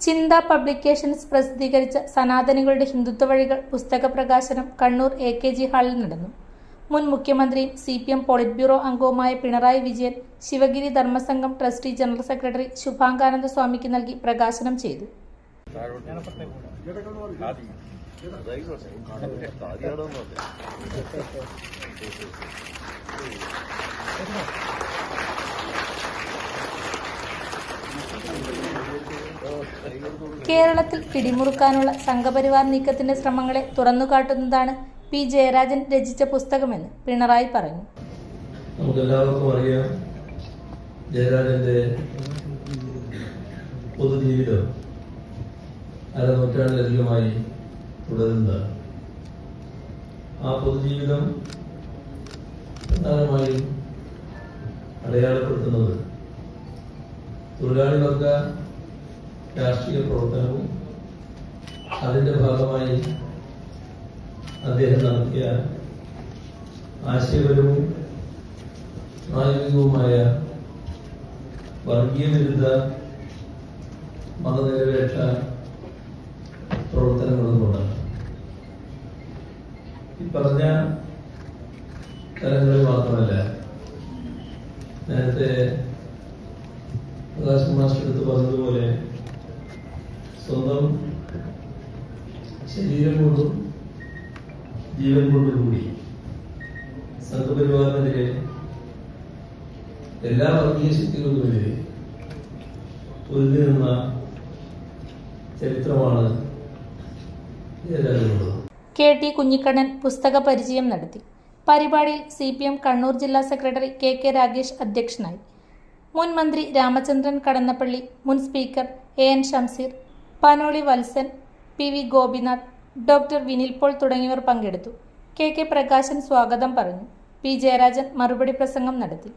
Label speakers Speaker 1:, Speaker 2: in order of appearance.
Speaker 1: ചിന്ത പബ്ലിക്കേഷൻസ് പ്രസിദ്ധീകരിച്ച സനാതനികളുടെ ഹിന്ദുത്വ വഴികൾ പുസ്തക പ്രകാശനം കണ്ണൂർ AKG ഹാളിൽ നടന്നു. മുൻ മുഖ്യമന്ത്രിയും CPM പോളിറ്റ് ബ്യൂറോ അംഗവുമായ Pinarayi Vijayan Sivagiri Dharmasangham trustee general secretary Subhangananda സ്വാമിക്ക് നൽകി പ്രകാശനം ചെയ്തു. കേരളത്തിൽ പിടിമുറുക്കാനുള്ള സംഘപരിവാർ നീക്കത്തിന്റെ ശ്രമങ്ങളെ തുറന്നുകാട്ടുന്നതാണ് P. ജയരാജൻ രചിച്ച പുസ്തകമെന്ന് പിണറായി പറഞ്ഞു.
Speaker 2: നമുക്കെല്ലാവർക്കും അറിയാം, ജയരാജന്റെ പൊതുജീവിതം അരനൂറ്റാണ്ടിലധികമായി തുടരുന്നതാണ്. ആ പൊതുജീവിതം പ്രധാനമായും അടയാളപ്പെടുത്തുന്നത് തൊഴിലാളി വർഗ രാഷ്ട്രീയ പ്രവർത്തനവും അതിന്റെ ഭാഗമായി അദ്ദേഹം നടത്തിയ ആശയപരവും പ്രായോഗികവുമായ വർഗീയ വിരുദ്ധ മതനിരപേക്ഷ പ്രവർത്തനങ്ങളും കൊണ്ടാണ്. ഈ പറഞ്ഞ തലങ്ങളിൽ മാത്രമല്ല, നേരത്തെ പ്രകാശ് മാസ്റ്റർ എടുത്ത് പറഞ്ഞതുപോലെ സ്വന്തം ശരീരം കൊണ്ടും ജീവൻ കൊണ്ടും കൂടി സംഘപരിവാറിനെതിരെ എല്ലാ വർഗീയ ശക്തികൾക്കുമെതിരെ പൊരുതി നിന്ന ചരിത്രമാണ് ജയരാജനുള്ളത്.
Speaker 1: KT കുഞ്ഞിക്കണ്ണൻ പുസ്തക പരിചയം നടത്തി. പരിപാടിയിൽ CPM കണ്ണൂർ ജില്ലാ സെക്രട്ടറി KK രാഗേഷ് അധ്യക്ഷനായി. മുൻ മന്ത്രി രാമചന്ദ്രൻ കടന്നപ്പള്ളി, മുൻ speaker AN Shamseer, Panoli Valsan, PV Gopinath, doctor Vinil Paul തുടങ്ങിയവർ പങ്കെടുത്തു. KK പ്രകാശൻ സ്വാഗതം പറഞ്ഞു. P. ജയരാജൻ മറുപടി പ്രസംഗം നടത്തി.